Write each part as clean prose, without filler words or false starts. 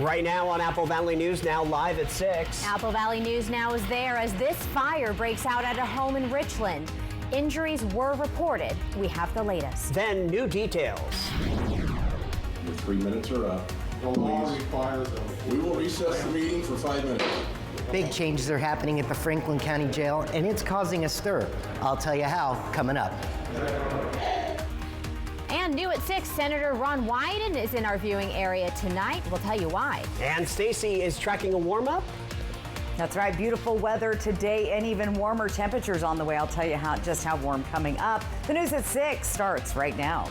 Right now on Apple Valley News Now, live at 6. Apple Valley News Now is there as this fire breaks out at a home in Richland. Injuries were reported. We have the latest. Then new details. Your 3 minutes are up. The law requires We will recess the meeting for 5 minutes. Big changes are happening at the Franklin County Jail, and it's causing a stir. I'll tell you how coming up. And new at 6, Senator Ron Wyden is in our viewing area tonight. We'll tell you why. And Stacy is tracking a warm-up. That's right, beautiful weather today and even warmer temperatures on the way. I'll tell you just how warm coming up. The news at 6 starts right now.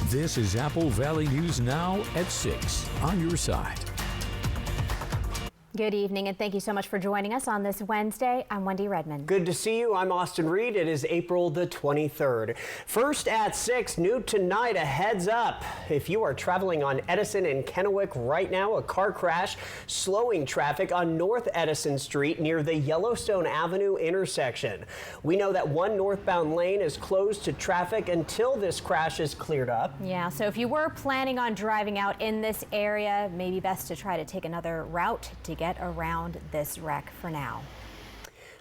This is Apple Valley News Now at 6 on your side. Good evening, and thank you so much for joining us on this Wednesday. I'm Wendy Redmond. Good to see you. I'm Austin Reed. It is April the 23rd. First at 6, new tonight, a heads up. If you are traveling on Edison and Kennewick right now, a car crash slowing traffic on North Edison Street near the Yellowstone Avenue intersection. We know that one northbound lane is closed to traffic until this crash is cleared up. Yeah, so if you were planning on driving out in this area, maybe best to try to take another route to get around this wreck for now.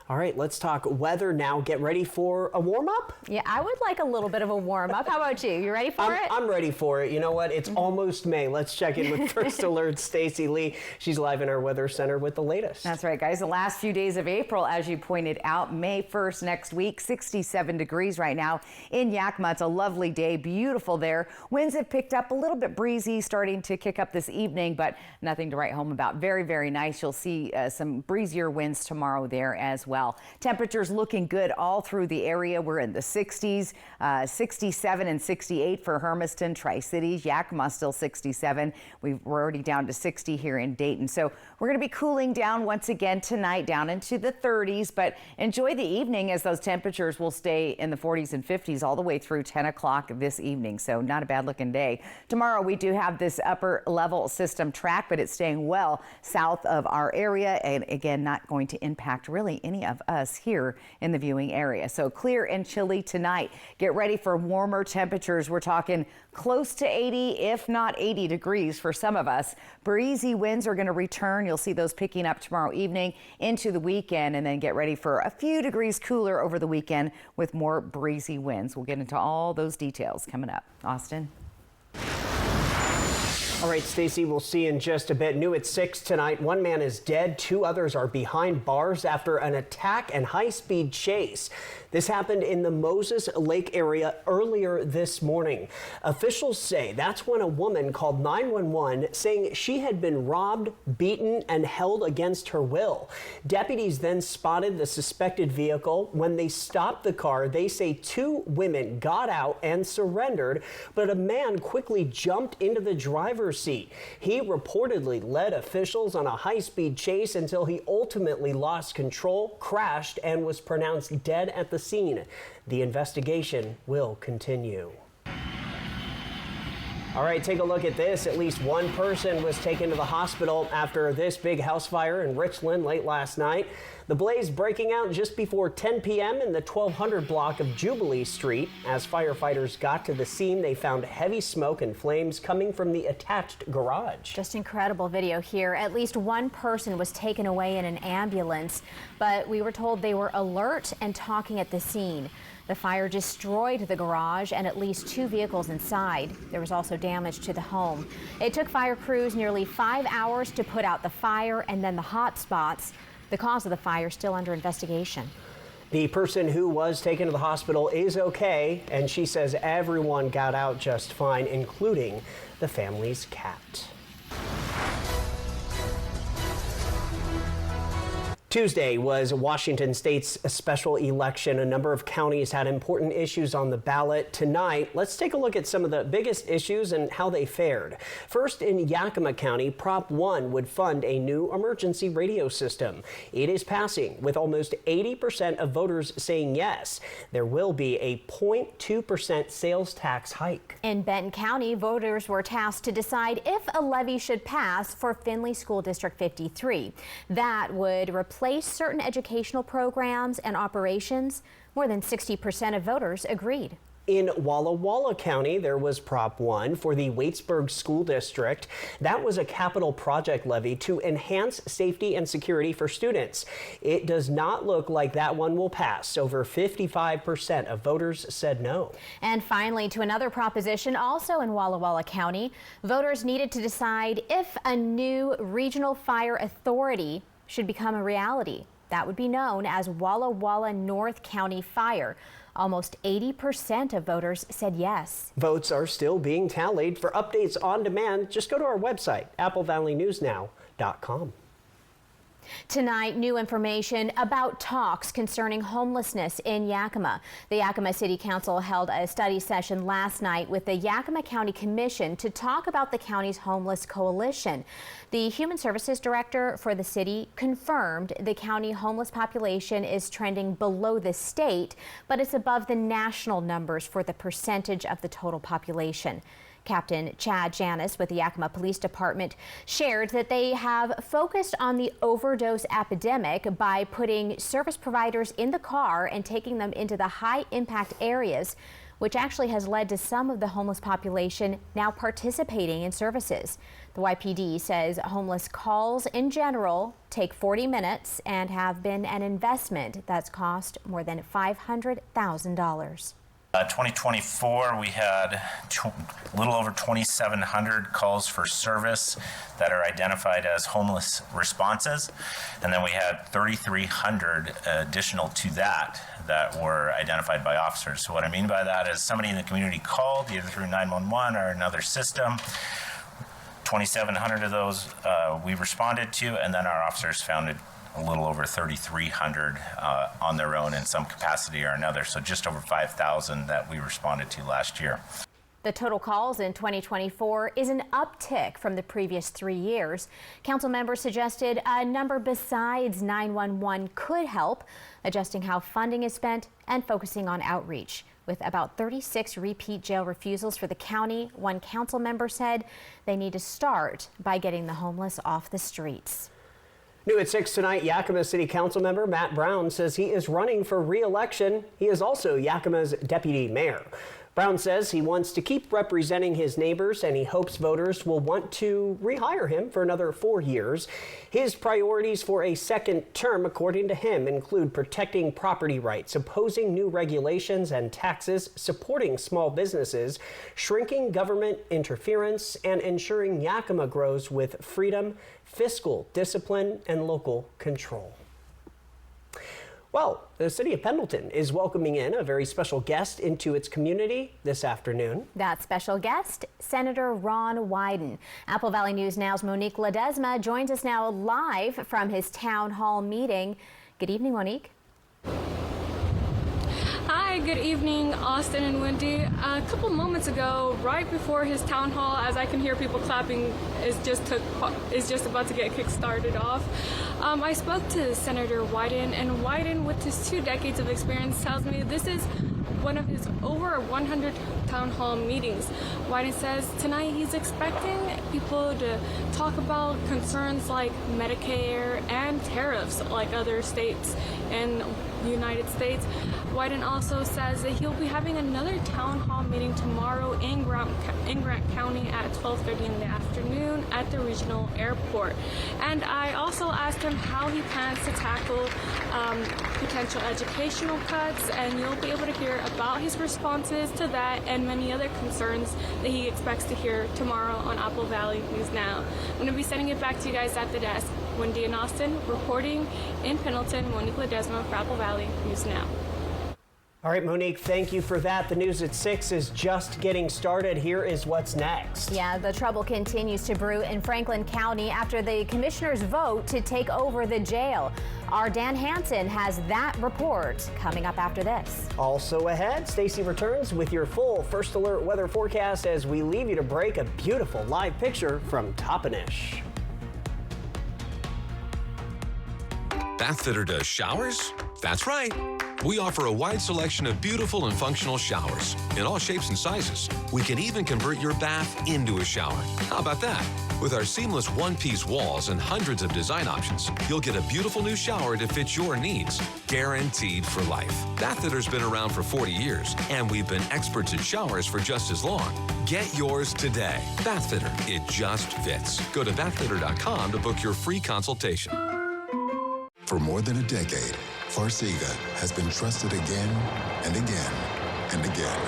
All right, let's talk weather now. Get ready for a warm-up? Yeah, I would like a little bit of a warm-up. How about you? You ready for it? I'm ready for it. You know what? It's almost May. Let's check in with First Alert Stacy Lee. She's live in our weather center with the latest. That's right, guys. The last few days of April, as you pointed out, May 1st next week, 67 degrees right now in Yakima. It's a lovely day, beautiful there. Winds have picked up, a little bit breezy, starting to kick up this evening, but nothing to write home about. Very, very nice. You'll see some breezier winds tomorrow there as well. Temperatures looking good all through the area. We're in the 60s, 67 and 68 for Hermiston, Tri-Cities, Yakima still 67. We're already down to 60 here in Dayton. So we're going to be cooling down once again tonight, down into the 30s, but enjoy the evening as those temperatures will stay in the 40s and 50s all the way through 10 o'clock this evening. So not a bad looking day. Tomorrow we do have this upper level system track, but it's staying well south of our area, and again, not going to impact really any of us here in the viewing area. So clear and chilly tonight. Get ready for warmer temperatures. We're talking close to 80, if not 80 degrees for some of us. Breezy winds are going to return. You'll see those picking up tomorrow evening into the weekend, and then get ready for a few degrees cooler over the weekend with more breezy winds. We'll get into all those details coming up. Austin. All right, Stacy, we'll see in just a bit. New at 6 tonight, one man is dead. 2 others are behind bars after an attack and high-speed chase. This happened in the Moses Lake area earlier this morning. Officials say that's when a woman called 911 saying she had been robbed, beaten, and held against her will. Deputies then spotted the suspected vehicle. When they stopped the car, they say 2 women got out and surrendered, but a man quickly jumped into the driver's seat. He reportedly led officials on a high-speed chase until he ultimately lost control, crashed, and was pronounced dead at the scene. The investigation will continue. All right, take a look at this. At least one person was taken to the hospital after this big house fire in Richland late last night. The blaze breaking out just before 10 p.m. in the 1200 block of Jubilee Street. As firefighters got to the scene, they found heavy smoke and flames coming from the attached garage. Just incredible video here. At least one person was taken away in an ambulance, but we were told they were alert and talking at the scene. The fire destroyed the garage and at least 2 vehicles inside. There was also damage to the home. It took fire crews nearly 5 hours to put out the fire and then the hot spots. The cause of the fire still under investigation. The person who was taken to the hospital is okay, and she says everyone got out just fine, including the family's cat. Tuesday was Washington State's special election. A number of counties had important issues on the ballot. Tonight, let's take a look at some of the biggest issues and how they fared. First, in Yakima County, Prop 1 would fund a new emergency radio system. It is passing, with almost 80% of voters saying yes. There will be a 0.2% sales tax hike. In Benton County, voters were tasked to decide if a levy should pass for Findlay School District 53. That would replace certain educational programs and operations. More than 60% of voters agreed. In Walla Walla County, there was Prop 1 for the Waitsburg School District. That was a capital project levy to enhance safety and security for students. It does not look like that one will pass. Over 55% of voters said no. And finally, to another proposition also in Walla Walla County, voters needed to decide if a new regional fire authority should become a reality. That would be known as Walla Walla North County Fire. Almost 80% of voters said yes. Votes are still being tallied. For updates on demand, just go to our website, applevalleynewsnow.com. Tonight, new information about talks concerning homelessness in Yakima. The Yakima City Council held a study session last night with the Yakima County Commission to talk about the county's homeless coalition. The Human Services Director for the city confirmed the county homeless population is trending below the state, but it's above the national numbers for the percentage of the total population. Captain Chad Janis with the Yakima Police Department shared that they have focused on the overdose epidemic by putting service providers in the car and taking them into the high impact areas, which actually has led to some of the homeless population now participating in services. The YPD says homeless calls in general take 40 minutes and have been an investment that's cost more than $500,000. 2024, we had a little over 2,700 calls for service that are identified as homeless responses. And then we had 3,300 additional to that were identified by officers. So what I mean by that is somebody in the community called either through 911 or another system. 2,700 of those we responded to, and then our officers found it a little over 3,300 on their own in some capacity or another. So just over 5,000 that we responded to last year. The total calls in 2024 is an uptick from the previous 3 years. Council members suggested a number besides 911 could help, adjusting how funding is spent and focusing on outreach. With about 36 repeat jail refusals for the county, one council member said they need to start by getting the homeless off the streets. New at 6 tonight, Yakima City Council member Matt Brown says he is running for re-election. He is also Yakima's deputy mayor. Brown says he wants to keep representing his neighbors and he hopes voters will want to rehire him for another 4 years. His priorities for a second term, according to him, include protecting property rights, opposing new regulations and taxes, supporting small businesses, shrinking government interference, and ensuring Yakima grows with freedom, fiscal discipline, and local control. Well, the city of Pendleton is welcoming in a very special guest into its community this afternoon. That special guest, Senator Ron Wyden. Apple Valley News Now's Monique Ledesma joins us now live from his town hall meeting. Good evening, Monique. Hi, good evening, Austin and Wendy. A couple moments ago, right before his town hall, as I can hear people clapping, is just about to get kick-started off. I spoke to Senator Wyden, and Wyden, with his 2 decades of experience, tells me this is one of his over 100 town hall meetings. Wyden says tonight he's expecting people to talk about concerns like Medicare and tariffs like other states in the United States. Wyden also says that he'll be having another town hall meeting tomorrow in Grant County at 12:30 in the afternoon at the regional airport. And I also asked him how he plans to tackle potential educational cuts, and you'll be able to hear about his responses to that and many other concerns that he expects to hear tomorrow on Apple Valley News Now. I'm going to be sending it back to you guys at the desk. Wendy and Austin reporting in Pendleton. Monique Ledesma for Apple Valley News Now. All right, Monique, thank you for that. The news at 6 is just getting started. Here is what's next. Yeah, the trouble continues to brew in Franklin County after the commissioners vote to take over the jail. Our Dan Hansen has that report coming up after this. Also ahead, Stacy returns with your full First Alert weather forecast as we leave you to break a beautiful live picture from Toppenish. Bath fitter does showers? That's right. We offer a wide selection of beautiful and functional showers in all shapes and sizes. We can even convert your bath into a shower. How about that? With our seamless one-piece walls and hundreds of design options, you'll get a beautiful new shower to fit your needs, guaranteed for life. Bath Fitter's been around for 40 years, and we've been experts at showers for just as long. Get yours today. Bath Fitter, it just fits. Go to bathfitter.com to book your free consultation. For more than a decade, Farxiga has been trusted again and again and again.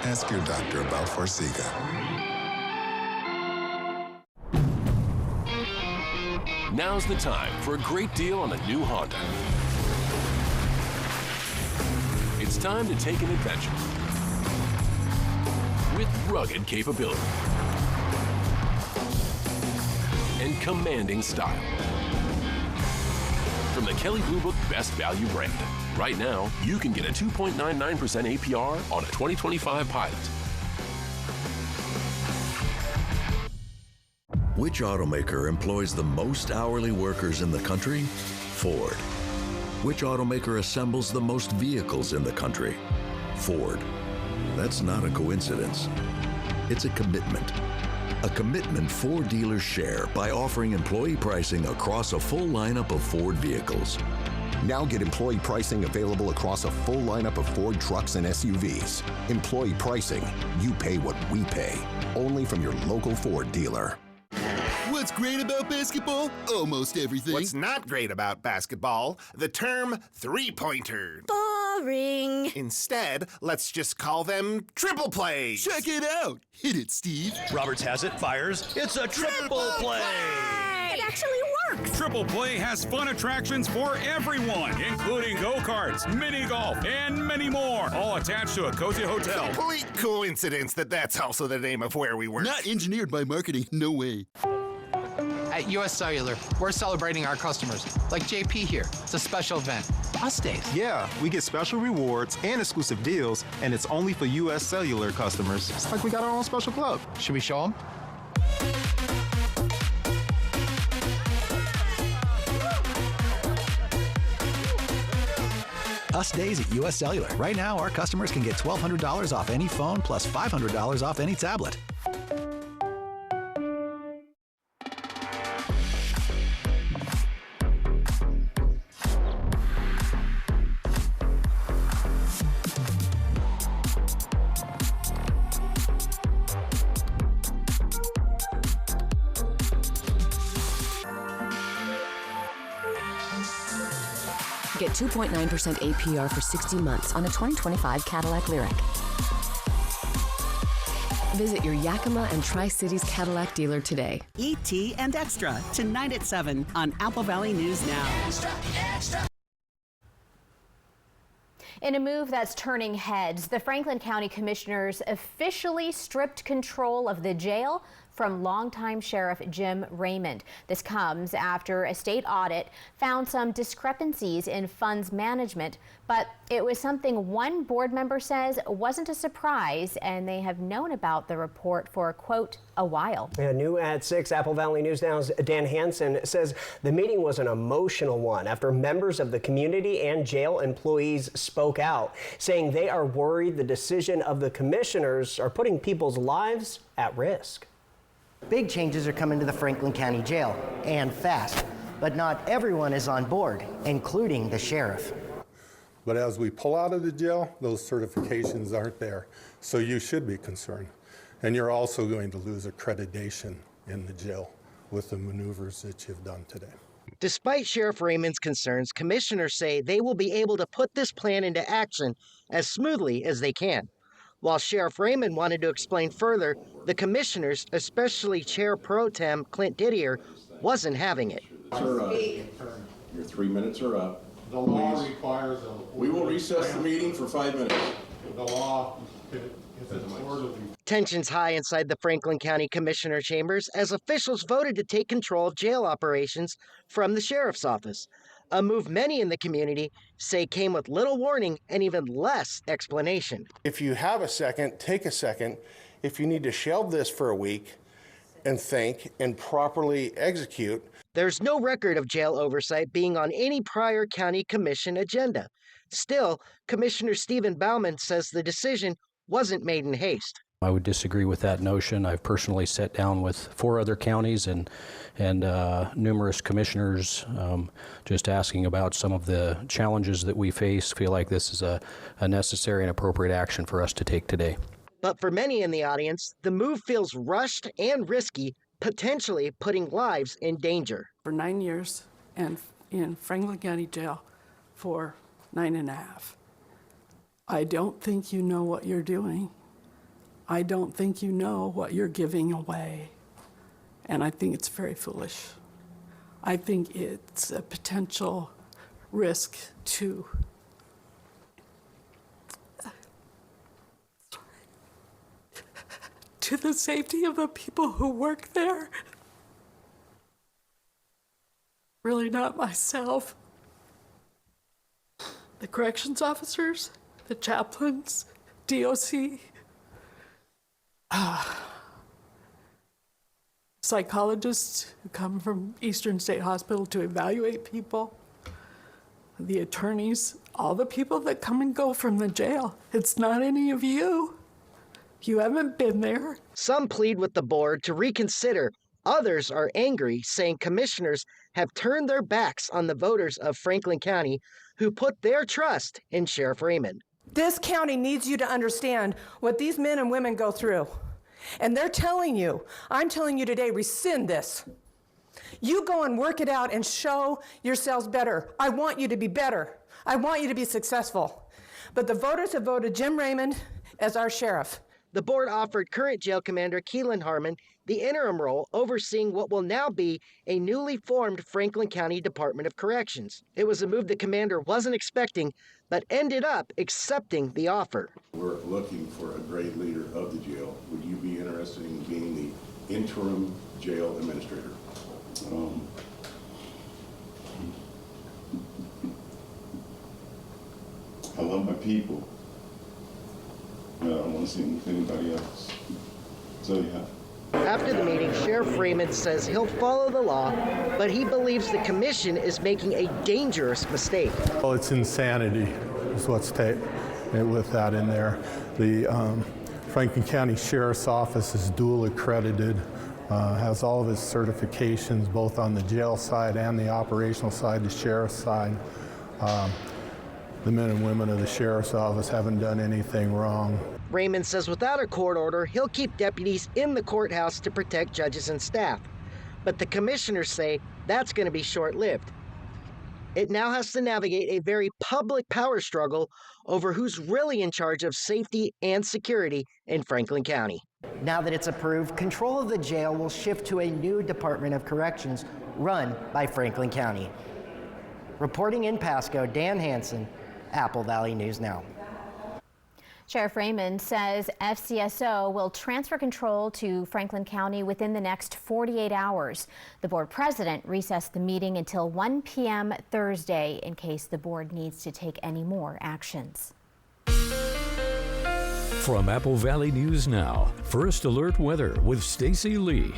Ask your doctor about Farxiga. Now's the time for a great deal on a new Honda. It's time to take an adventure with rugged capability and commanding style. From the Kelley Blue Book Best Value brand. Right now, you can get a 2.99% APR on a 2025 Pilot. Which automaker employs the most hourly workers in the country? Ford. Which automaker assembles the most vehicles in the country? Ford. That's not a coincidence. It's a commitment. A commitment Ford dealers share by offering employee pricing across a full lineup of Ford vehicles. Now get employee pricing available across a full lineup of Ford trucks and SUVs. Employee pricing, you pay what we pay. Only from your local Ford dealer. What's great about basketball? Almost everything. What's not great about basketball? The term three-pointer. Boring. Instead, let's just call them triple plays. Check it out. Hit it, Steve. Roberts has it, fires. It's a triple play. It actually works. Triple Play has fun attractions for everyone, including go-karts, mini golf, and many more, all attached to a cozy hotel. Complete coincidence that that's also the name of where we work. Not engineered by marketing, no way. At US Cellular, we're celebrating our customers, like JP here. It's a special event. Us days. Yeah, we get special rewards and exclusive deals, and it's only for US Cellular customers. It's like we got our own special club. Should we show them? Us Days at US Cellular. Right now, our customers can get $1,200 off any phone plus $500 off any tablet. Get 2.9% APR for 60 months on a 2025 Cadillac Lyriq. Visit your Yakima and Tri-Cities Cadillac dealer today. E.T. and Extra, tonight at 7 on Apple Valley News Now. Extra, extra. In a move that's turning heads, the Franklin County Commissioners officially stripped control of the jail from longtime Sheriff Jim Raymond. This comes after a state audit found some discrepancies in funds management, but it was something one board member says wasn't a surprise, and they have known about the report for, quote, a while. Yeah, new at 6, Apple Valley News Now's Dan Hansen says the meeting was an emotional one after members of the community and jail employees spoke out, saying they are worried the decision of the commissioners are putting people's lives at risk. Big changes are coming to the Franklin County Jail, and fast. But not everyone is on board, including the sheriff. But as we pull out of the jail, those certifications aren't there. So you should be concerned. And you're also going to lose accreditation in the jail with the maneuvers that you've done today. Despite Sheriff Raymond's concerns, commissioners say they will be able to put this plan into action as smoothly as they can. While Sheriff Raymond wanted to explain further, the commissioners, especially Chair Pro Tem Clint Didier, wasn't having it. Sir, your 3 minutes are up. The law requires We will recess the meeting for 5 minutes. The law is orderly. Tensions high inside the Franklin County Commissioner chambers as officials voted to take control of jail operations from the sheriff's office. A move many in the community say came with little warning and even less explanation. If you have a second, take a second. If you need to shelve this for a week, and think and properly execute. There's no record of jail oversight being on any prior county commission agenda. Still, Commissioner Stephen Bauman says the decision wasn't made in haste. I would disagree with that notion. I've personally sat down with 4 other counties and numerous commissioners just asking about some of the challenges that we face. Feel like this is a necessary and appropriate action for us to take today. But for many in the audience, the move feels rushed and risky, potentially putting lives in danger. For 9 years and in Franklin County Jail for 9.5. I don't think you know what you're doing. I don't think you know what you're giving away. And I think it's very foolish. I think it's a potential risk to the safety of the people who work there. Really not myself. The corrections officers, the chaplains, DOC, psychologists who come from Eastern State Hospital to evaluate people, the attorneys, all the people that come and go from the jail. It's not any of you. You haven't been there. Some plead with the board to reconsider. Others are angry, saying commissioners have turned their backs on the voters of Franklin County who put their trust in Sheriff Raymond. This county needs you to understand what these men and women go through. And they're telling you, I'm telling you today, rescind this. You go and work it out and show yourselves better. I want you to be better. I want you to be successful. But the voters have voted Jim Raymond as our sheriff. The board offered current jail commander Keelan Harmon the interim role overseeing what will now be a newly formed Franklin County Department of Corrections. It was a move the commander wasn't expecting, but ended up accepting the offer. We're looking for a great leader of the jail. Would you be interested in being the interim jail administrator? I love my people. I don't want to see them with anybody else. So yeah. After the meeting, Sheriff Raymond says he'll follow the law, but he believes the commission is making a dangerous mistake. Well, it's insanity is what's with that in there. The Franklin County Sheriff's Office is dual accredited, has all of its certifications both on the jail side and the operational side, the sheriff's side. The men and women of the Sheriff's Office haven't done anything wrong. Raymond says without a court order, he'll keep deputies in the courthouse to protect judges and staff. But the commissioners say that's going to be short-lived. It now has to navigate a very public power struggle over who's really in charge of safety and security in Franklin County. Now that it's approved, control of the jail will shift to a new Department of Corrections run by Franklin County. Reporting in Pasco, Dan Hansen, Apple Valley News Now. Sheriff Raymond says FCSO will transfer control to Franklin County within the next 48 hours. The board president recessed the meeting until 1 p.m. Thursday in case the board needs to take any more actions. From Apple Valley News Now, First Alert Weather with Stacy Lee.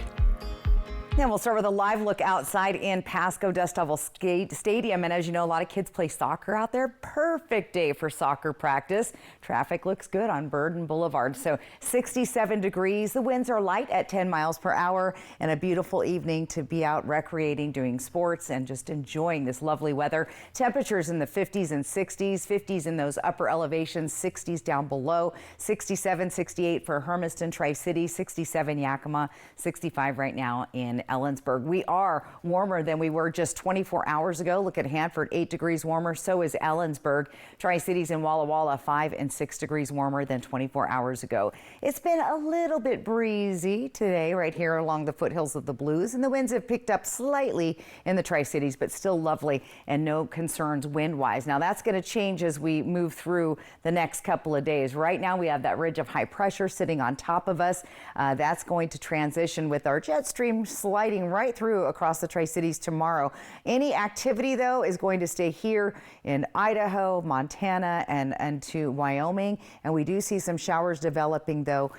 And we'll start with a live look outside in Pasco Dust Devil Stadium. And as you know, a lot of kids play soccer out there. Perfect day for soccer practice. Traffic looks good on Burden Boulevard. So 67 degrees. The winds are light at 10 miles per hour and a beautiful evening to be out recreating, doing sports and just enjoying this lovely weather. Temperatures in the 50s and 60s, 50s in those upper elevations, 60s down below, 67, 68 for Hermiston, Tri-City, 67 Yakima, 65 right now in Ellensburg. We are warmer than we were just 24 hours ago. Look at Hanford, 8 degrees warmer. So is Ellensburg. Tri-Cities and Walla Walla, 5 and 6 degrees warmer than 24 hours ago. It's been a little bit breezy today right here along the foothills of the Blues, and the winds have picked up slightly in the Tri-Cities, but still lovely and no concerns wind-wise. Now that's going to change as we move through the next couple of days. Right now we have that ridge of high pressure sitting on top of us. That's going to transition with our jet stream sliding right through across the Tri-Cities tomorrow. Any activity, though, is going to stay here in Idaho, Montana, and to Wyoming. And we do see some showers developing, though,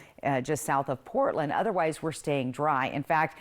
just south of Portland. Otherwise, we're staying dry. In fact,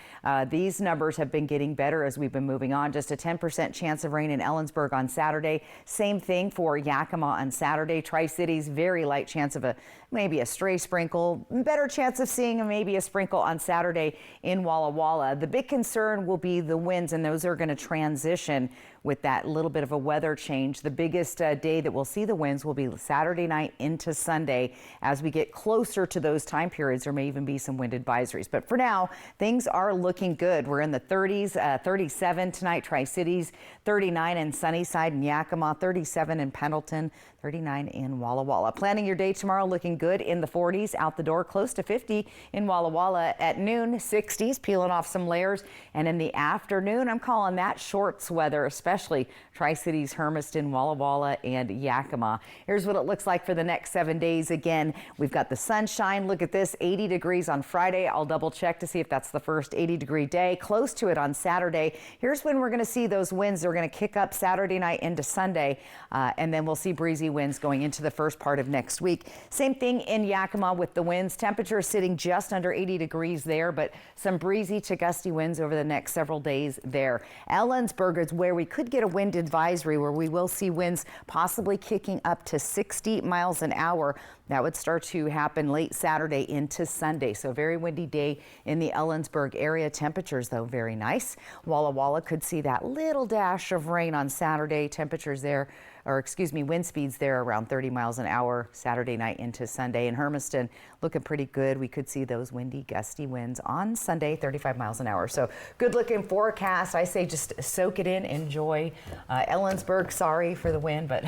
these numbers have been getting better as we've been moving on. Just a 10% chance of rain in Ellensburg on Saturday. Same thing for Yakima on Saturday. Tri-Cities, very light chance of maybe a stray sprinkle. Better chance of seeing maybe a sprinkle on Saturday in Walla Walla. The big concern will be the winds, and those are going to transition with that little bit of a weather change. The biggest day that we'll see the winds will be Saturday night into Sunday. As we get closer to those time periods, there may even be some wind advisories. But for now, things are looking good. We're in the 30s, 37 tonight, Tri-Cities, 39 in Sunnyside and Yakima, 37 in Pendleton, 39 in Walla Walla. Planning your day tomorrow looking good in the 40s, out the door close to 50 in Walla Walla. At noon, 60s, peeling off some layers. And in the afternoon, I'm calling that shorts weather, especially Tri-Cities, Hermiston, Walla Walla, and Yakima. Here's what it looks like for the next 7 days. Again, we've got the sunshine. Look at this, 80 degrees on Friday. I'll double check to see if that's the first 80-degree day. Close to it on Saturday. Here's when we're going to see those winds. They're going to kick up Saturday night into Sunday, and then we'll see breezy winds going into the first part of next week. Same thing in Yakima with the winds. Temperature sitting just under 80 degrees there, but some breezy to gusty winds over the next several days there. Ellensburg is where we could get a wind advisory, where we will see winds possibly kicking up to 60 miles an hour. That would start to happen late Saturday into Sunday. So very windy day in the Ellensburg area. Temperatures, though, very nice. Walla Walla could see that little dash of rain on Saturday. Temperatures there, or excuse me, wind speeds there around 30 miles an hour Saturday night into Sunday. In Hermiston, looking pretty good. We could see those windy, gusty winds on Sunday, 35 miles an hour. So good looking forecast. I say just soak it in, enjoy. Ellensburg, sorry for the wind, but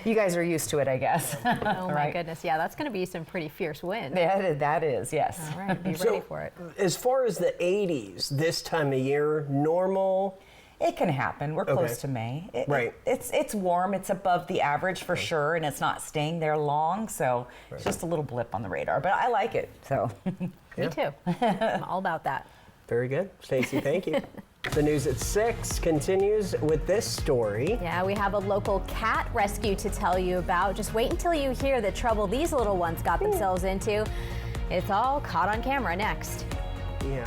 you guys are used to it, I guess. Oh my goodness. Yeah, that's going to be some pretty fierce wind. Yeah, that is, yes. All right, be ready for it. As far as the 80s this time of year, normal? It can happen. We're close to May. It's warm. It's above the average for sure, and it's not staying there long, so it's just a little blip on the radar. But I like it. So Me too. I'm all about that. Very good. Stacey, thank you. The news at 6 continues with this story. Yeah, we have a local cat rescue to tell you about. Just wait until you hear the trouble these little ones got themselves into. It's all caught on camera next. Yeah.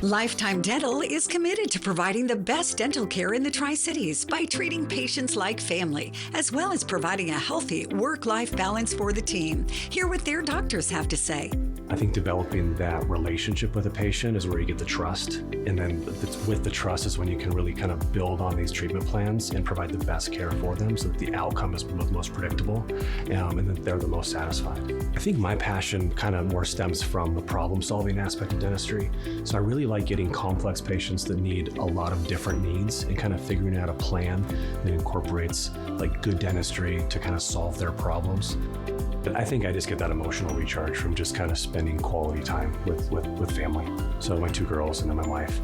Lifetime Dental is committed to providing the best dental care in the Tri-Cities by treating patients like family, as well as providing a healthy work-life balance for the team. Hear what their doctors have to say. I think developing that relationship with a patient is where you get the trust. And then with the trust is when you can really kind of build on these treatment plans and provide the best care for them so that the outcome is most predictable and that they're the most satisfied. I think my passion kind of more stems from the problem-solving aspect of dentistry. So I really like getting complex patients that need a lot of different needs and kind of figuring out a plan that incorporates like good dentistry to kind of solve their problems. But I think I just get that emotional recharge from just kind of spending quality time with family. So my 2 girls and then my wife.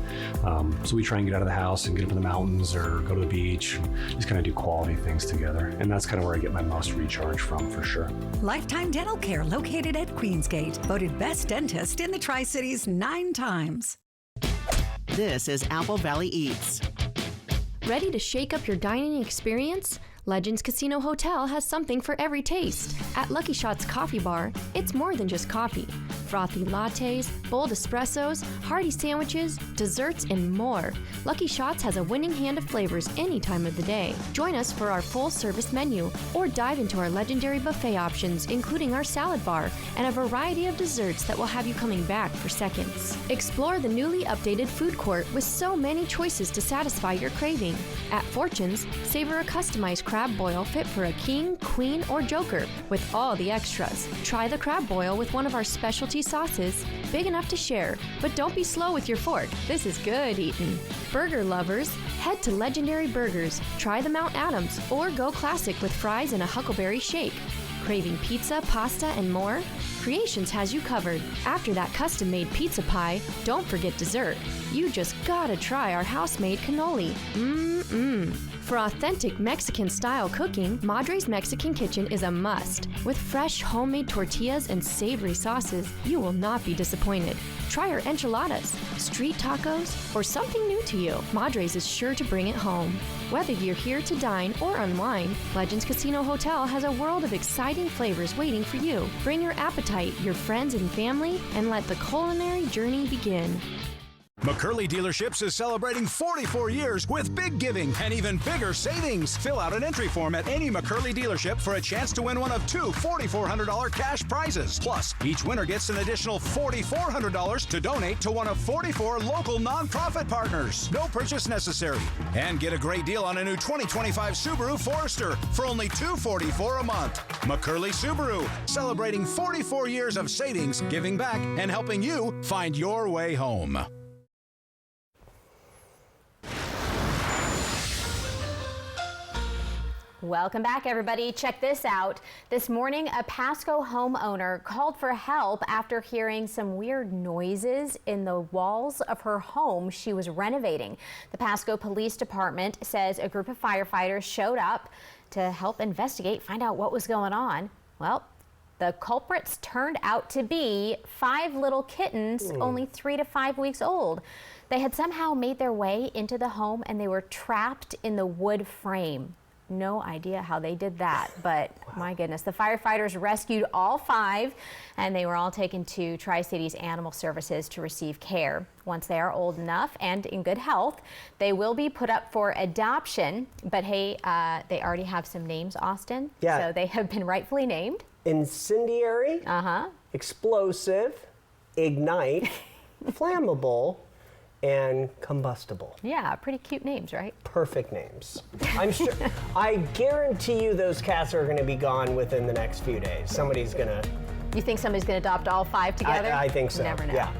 So we try and get out of the house and get up in the mountains or go to the beach and just kind of do quality things together. And that's kind of where I get my most recharge from, for sure. Lifetime Dental Care, located at Queensgate, voted best dentist in the Tri-Cities 9 times. This is Apple Valley Eats. Ready to shake up your dining experience? Legends Casino Hotel has something for every taste. At Lucky Shots Coffee Bar, it's more than just coffee. Frothy lattes, bold espressos, hearty sandwiches, desserts, and more. Lucky Shots has a winning hand of flavors any time of the day. Join us for our full-service menu, or dive into our legendary buffet options, including our salad bar and a variety of desserts that will have you coming back for seconds. Explore the newly updated food court with so many choices to satisfy your craving. At Fortune's, savor a customized crab boil fit for a king, queen, or joker with all the extras. Try the crab boil with one of our specialty sauces, big enough to share, but don't be slow with your fork. This is good eating. Burger lovers, head to Legendary Burgers, try the Mount Adams, or go classic with fries and a Huckleberry shake. Craving pizza, pasta, and more? Creations has you covered. After that custom-made pizza pie, don't forget dessert. You just gotta try our house-made cannoli. For authentic Mexican-style cooking, Madre's Mexican Kitchen is a must. With fresh homemade tortillas and savory sauces, you will not be disappointed. Try our enchiladas, street tacos, or something new to you. Madre's is sure to bring it home. Whether you're here to dine or unwind, Legends Casino Hotel has a world of exciting flavors waiting for you. Bring your appetite tight your friends and family and let the culinary journey begin. McCurley Dealerships is celebrating 44 years with big giving and even bigger savings. Fill out an entry form at any McCurley dealership for a chance to win one of two $4,400 cash prizes. Plus, each winner gets an additional $4,400 to donate to one of 44 local nonprofit partners. No purchase necessary. And get a great deal on a new 2025 Subaru Forester for only $244 a month. McCurley Subaru, celebrating 44 years of savings, giving back, and helping you find your way home. Welcome back, everybody. Check this out. This morning, a Pasco homeowner called for help after hearing some weird noises in the walls of her home she was renovating. The Pasco Police Department says a group of firefighters showed up to help investigate, find out what was going on. Well, the culprits turned out to be 5 little kittens, only 3 to 5 weeks old. They had somehow made their way into the home and they were trapped in the wood frame. No idea how they did that, but my goodness. The firefighters rescued all 5 and they were all taken to Tri-Cities Animal Services to receive care. Once they are old enough and in good health, they will be put up for adoption. But hey, they already have some names, Austin. Yeah. So they have been rightfully named. Incendiary, explosive, ignite, flammable, and combustible. Yeah, pretty cute names, right? Perfect names. I'm sure. I guarantee you those cats are going to be gone within the next few days. Somebody's going to. You think somebody's going to adopt all 5 together? I think so. Never know. Yeah.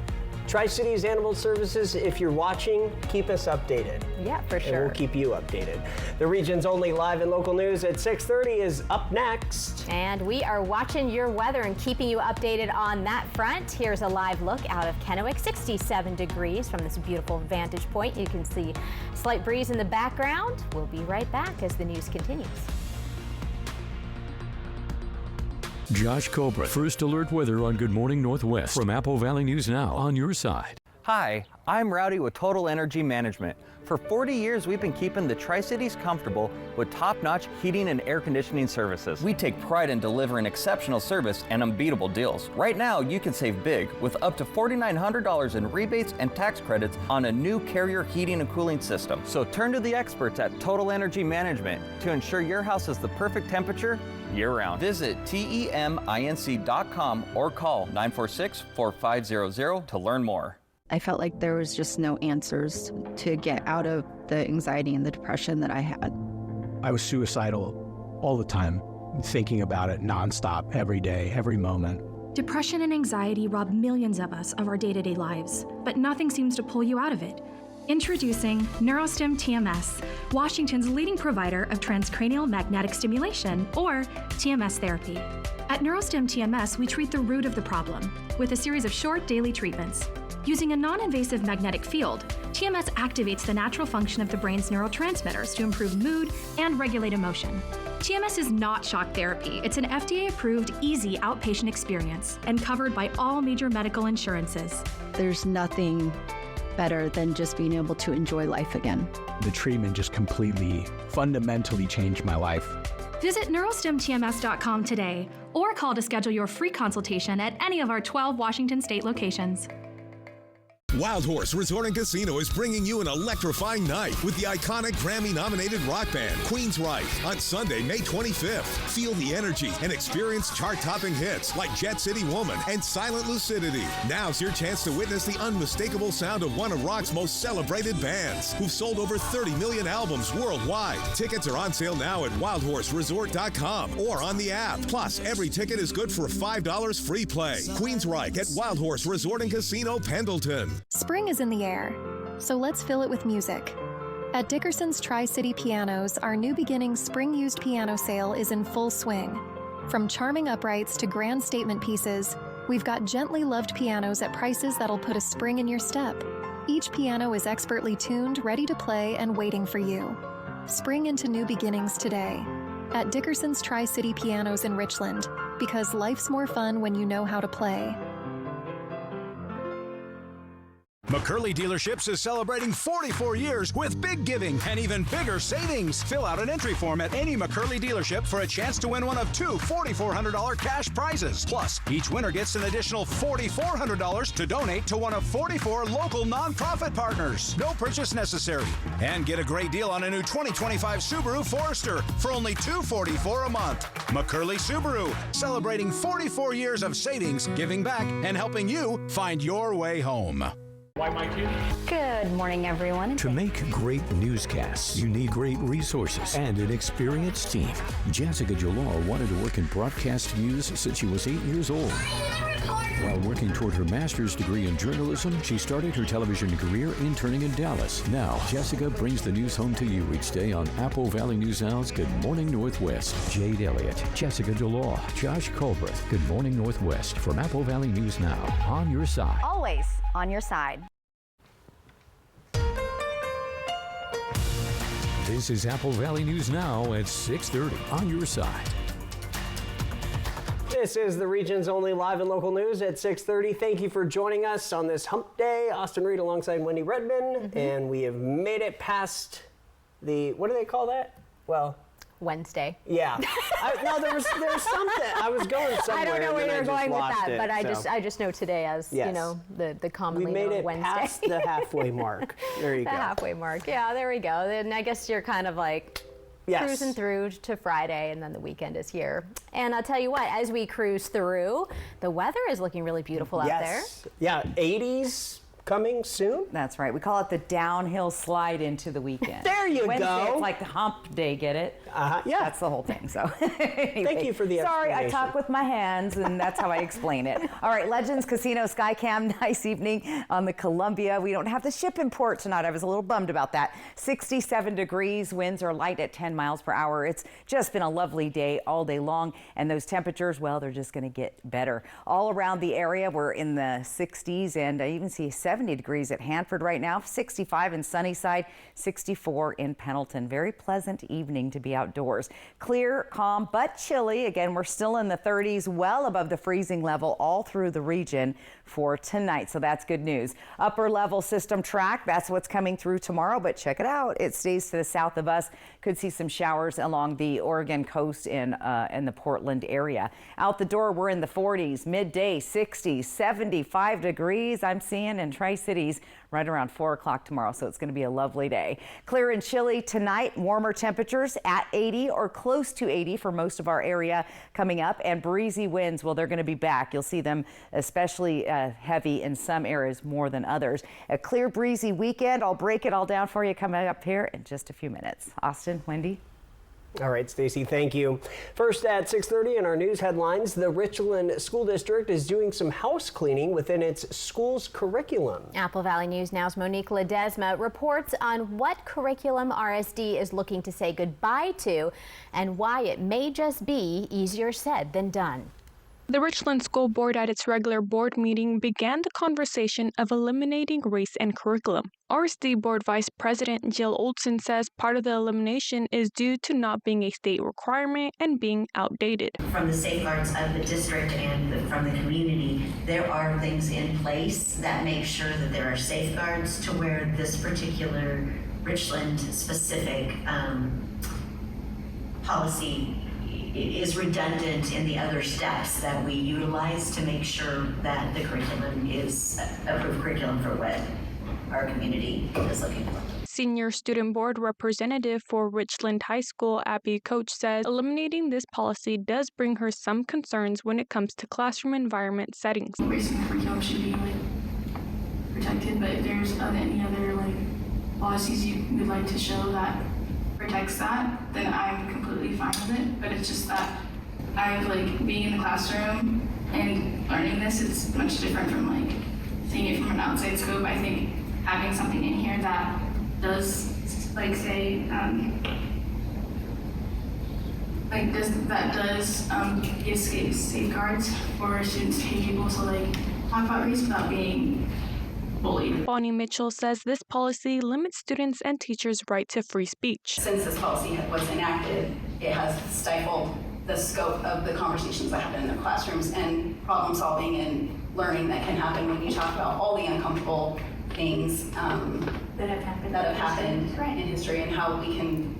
Tri-Cities Animal Services, if you're watching, keep us updated. Yeah, for sure. And we'll keep you updated. The region's only live and local news at 6:30 is up next. And we are watching your weather and keeping you updated on that front. Here's a live look out of Kennewick, 67 degrees from this beautiful vantage point. You can see a slight breeze in the background. We'll be right back as the news continues. Josh Cobra, First Alert Weather on Good Morning Northwest from Apple Valley News Now on your side. Hi, I'm Rowdy with Total Energy Management. For 40 years, we've been keeping the Tri-Cities comfortable with top-notch heating and air conditioning services. We take pride in delivering exceptional service and unbeatable deals. Right now, you can save big with up to $4,900 in rebates and tax credits on a new Carrier heating and cooling system. So turn to the experts at Total Energy Management to ensure your house has the perfect temperature year-round. Visit TEMINC.com or call 946-4500 to learn more. I felt like there was just no answers to get out of the anxiety and the depression that I had. I was suicidal all the time, thinking about it nonstop, every day, every moment. Depression and anxiety rob millions of us of our day-to-day lives, but nothing seems to pull you out of it. Introducing NeuroStim TMS, Washington's leading provider of transcranial magnetic stimulation, or TMS therapy. At NeuroStim TMS, we treat the root of the problem with a series of short daily treatments. Using a non-invasive magnetic field, TMS activates the natural function of the brain's neurotransmitters to improve mood and regulate emotion. TMS is not shock therapy. It's an FDA-approved, easy outpatient experience and covered by all major medical insurances. There's nothing better than just being able to enjoy life again. The treatment just completely, fundamentally changed my life. Visit neurostimtms.com today or call to schedule your free consultation at any of our 12 Washington state locations. Wild Horse Resort and Casino is bringing you an electrifying night with the iconic Grammy-nominated rock band Queensryche on Sunday, May 25th. Feel the energy and experience chart-topping hits like Jet City Woman and Silent Lucidity. Now's your chance to witness the unmistakable sound of one of rock's most celebrated bands, who've sold over 30 million albums worldwide. Tickets are on sale now at wildhorseresort.com or on the app. Plus, every ticket is good for $5 free play. Queensryche at Wild Horse Resort and Casino, Pendleton. Spring is in the air, so let's fill it with music. At Dickerson's Tri-City Pianos, our New Beginnings spring used piano sale is in full swing. From charming uprights to grand statement pieces, we've got gently loved pianos at prices that'll put a spring in your step. Each piano is expertly tuned, ready to play, and waiting for you. Spring into new beginnings today at Dickerson's Tri-City Pianos in Richland, because life's more fun when you know how to play. McCurley Dealerships is celebrating 44 years with big giving and even bigger savings. Fill out an entry form at any McCurley dealership for a chance to win one of two $4,400 cash prizes. Plus, each winner gets an additional $4,400 to donate to one of 44 local nonprofit partners. No purchase necessary. And get a great deal on a new 2025 Subaru Forester for only $244 a month. McCurley Subaru, celebrating 44 years of savings, giving back, and helping you find your way home. Good morning, everyone. To make great newscasts, you need great resources and an experienced team. Jessica Jalal wanted to work in broadcast news since she was 8 years old. While working toward her master's degree in journalism, she started her television career interning in Dallas. Now, Jessica brings the news home to you each day on Apple Valley News Now's Good Morning Northwest. Jade Elliott, Jessica Jalal, Josh Colbreth. Good Morning Northwest from Apple Valley News Now. On your side. Always on your side. This is Apple Valley News Now at 6:30 on your side. This is the region's only live and local news at 6:30. Thank you for joining us on this hump day. Austin Reed alongside Wendy Redman, and we have made it past the, what do they call that? Well, Wednesday. Yeah. No, there was something. I was going somewhere. I don't know where you're going with that, but so. I just know today as, Yes. you know, the commonly We made known it Wednesday. past the halfway mark. There you The go. halfway mark. Yeah, there we go. Then I guess you're kind of like cruising through to Friday, and then the weekend is here. And I'll tell you what, as we cruise through, the weather is looking really beautiful out there. Yeah, 80s coming soon. That's right. We call it the downhill slide into the weekend. There you Wednesday, go. It's like the hump day, get it? Yeah. That's the whole thing. So anyway, Thank you for the Sorry, I explanation. talk with my hands, and that's how I explain it. All right, Legends Casino Skycam, nice evening on the Columbia. We don't have the ship in port tonight. I was a little bummed about that. 67 degrees, winds are light at 10 miles per hour. It's just been a lovely day all day long, and those temperatures, well, they're just going to get better. All around the area, we're in the 60s, and I even see 70 degrees at Hanford right now, 65 in Sunnyside, 64 in Pendleton. Very pleasant evening to be outdoors. Clear, calm, but chilly. Again, we're still in the 30s, well above the freezing level all through the region for tonight. So that's good news. Upper level system track, that's what's coming through tomorrow, but check it out. It stays to the south of us. Could see some showers along the Oregon coast in the Portland area. Out the door, we're in the 40s, midday 60s, 75 degrees I'm seeing in Tri-Cities right around 4 o'clock tomorrow. So it's going to be a lovely day. Clear and chilly tonight, warmer temperatures at 80 or close to 80 for most of our area coming up, and breezy winds, well, they're going to be back. You'll see them especially heavy in some areas more than others. A clear, breezy weekend. I'll break it all down for you coming up here in just a few minutes. Austin, Wendy. All right, Stacy, thank you. First at 6:30 in our news headlines, the Richland School District is doing some house cleaning within its school's curriculum. Apple Valley News Now's Monique Ledesma reports on what curriculum RSD is looking to say goodbye to and why it may just be easier said than done. The Richland School Board at its regular board meeting began the conversation of eliminating race and curriculum. RSD Board Vice President Jill Olson says part of the elimination is due to not being a state requirement and being outdated. From the safeguards of the district and from the community, there are things in place that make sure that there are safeguards to where this particular Richland specific policy is redundant in the other steps that we utilize to make sure that the curriculum is approved curriculum for what our community is looking for. Senior Student Board Representative for Richland High School, Abby Coach, says eliminating this policy does bring her some concerns when it comes to classroom environment settings. Race and curriculum should be protected, but if there's any other policies you would like to show that protects that, then I'm completely fine with it. But it's just that being in the classroom and learning this is much different from seeing it from an outside scope. I think having something in here that does give safeguards for students to be able to talk about race without being bullied. Bonnie Mitchell says this policy limits students and teachers' right to free speech. Since this policy was enacted, it has stifled the scope of the conversations that happen in the classrooms and problem solving and learning that can happen when you talk about all the uncomfortable things that have happened in history and how we can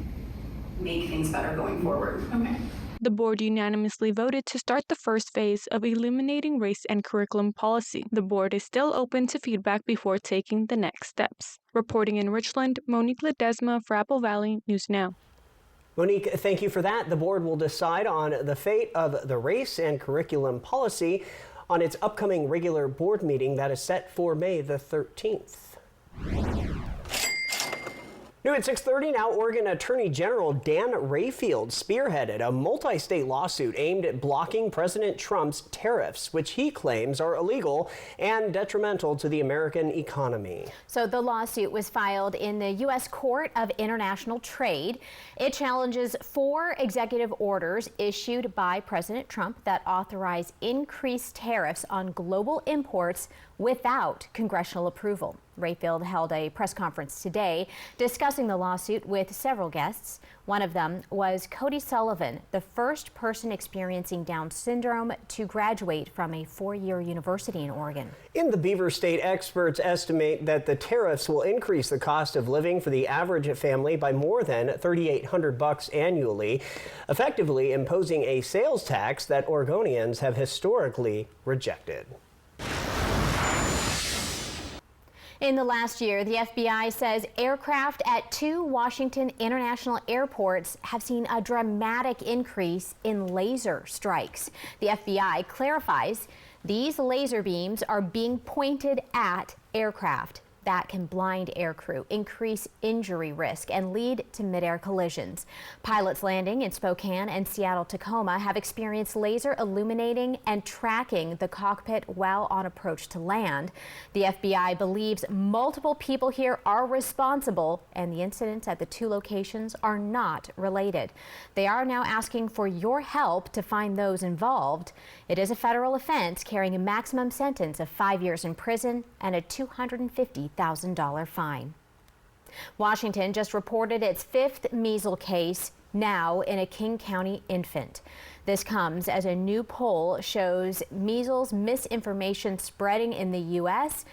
make things better going forward. Okay. The board unanimously voted to start the first phase of eliminating race and curriculum policy. The board is still open to feedback before taking the next steps. Reporting in Richland, Monique Ledesma for Apple Valley News Now. Monique, thank you for that. The board will decide on the fate of the race and curriculum policy on its upcoming regular board meeting that is set for May the 13th. New at 6:30 now, Oregon Attorney General Dan Rayfield spearheaded a multi-state lawsuit aimed at blocking President Trump's tariffs, which he claims are illegal and detrimental to the American economy. So the lawsuit was filed in the U.S. Court of International Trade. It challenges 4 executive orders issued by President Trump that authorize increased tariffs on global imports without congressional approval. Rayfield held a press conference today discussing the lawsuit with several guests. One of them was Cody Sullivan, the first person experiencing Down syndrome to graduate from a 4-year university in Oregon. In the Beaver State, experts estimate that the tariffs will increase the cost of living for the average family by more than $3,800 annually, effectively imposing a sales tax that Oregonians have historically rejected. In the last year, the FBI says aircraft at 2 Washington international airports have seen a dramatic increase in laser strikes. The FBI clarifies these laser beams are being pointed at aircraft. That can blind aircrew, increase injury risk, and lead to mid-air collisions. Pilots landing in Spokane and Seattle-Tacoma have experienced laser illuminating and tracking the cockpit while on approach to land. The FBI believes multiple people here are responsible, and the incidents at the 2 locations are not related. They are now asking for your help to find those involved. It is a federal offense carrying a maximum sentence of 5 years in prison and a $250,000 fine. Washington just reported its 5th measles case now in a King County infant. This comes as a new poll shows measles misinformation spreading in the U.S.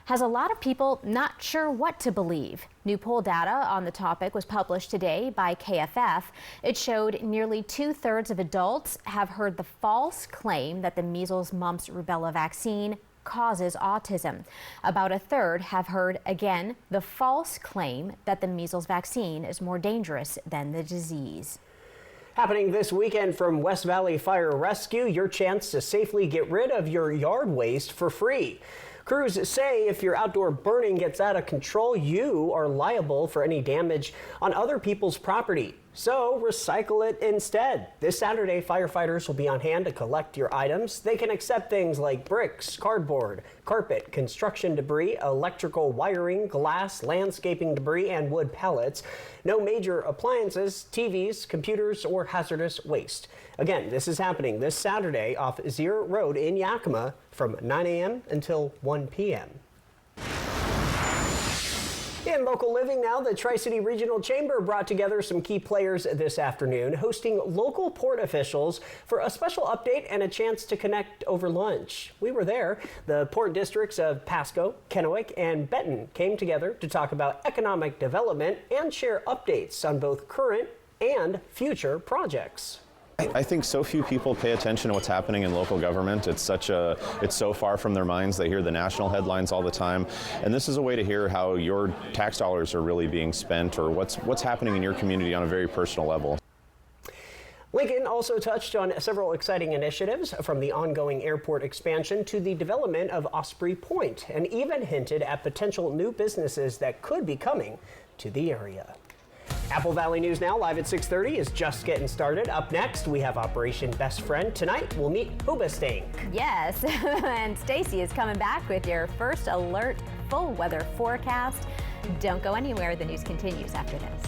has a lot of people not sure what to believe. New poll data on the topic was published today by KFF. It showed nearly 2/3 of adults have heard the false claim that the measles, mumps, rubella vaccine causes autism. About 1/3 have heard, again, the false claim that the measles vaccine is more dangerous than the disease. Happening this weekend from West Valley Fire Rescue, your chance to safely get rid of your yard waste for free. Crews say if your outdoor burning gets out of control, you are liable for any damage on other people's property. So recycle it instead. This Saturday, firefighters will be on hand to collect your items. They can accept things like bricks, cardboard, carpet, construction debris, electrical wiring, glass, landscaping debris, and wood pallets. No major appliances, TVs, computers, or hazardous waste. Again, this is happening this Saturday off Zier Road in Yakima from 9 a.m. until 1 p.m. In local living now, the Tri-City Regional Chamber brought together some key players this afternoon, hosting local port officials for a special update and a chance to connect over lunch. We were there. The port districts of Pasco, Kennewick, and Benton came together to talk about economic development and share updates on both current and future projects. I think so few people pay attention to what's happening in local government. It's so far from their minds. They hear the national headlines all the time. And this is a way to hear how your tax dollars are really being spent or what's happening in your community on a very personal level. Lincoln also touched on several exciting initiatives, from the ongoing airport expansion to the development of Osprey Point, and even hinted at potential new businesses that could be coming to the area. Apple Valley News Now, live at 6:30, is just getting started. Up next, we have Operation Best Friend. Tonight, we'll meet Hoobastank. Yes, and Stacy is coming back with your first alert full weather forecast. Don't go anywhere. The news continues after this.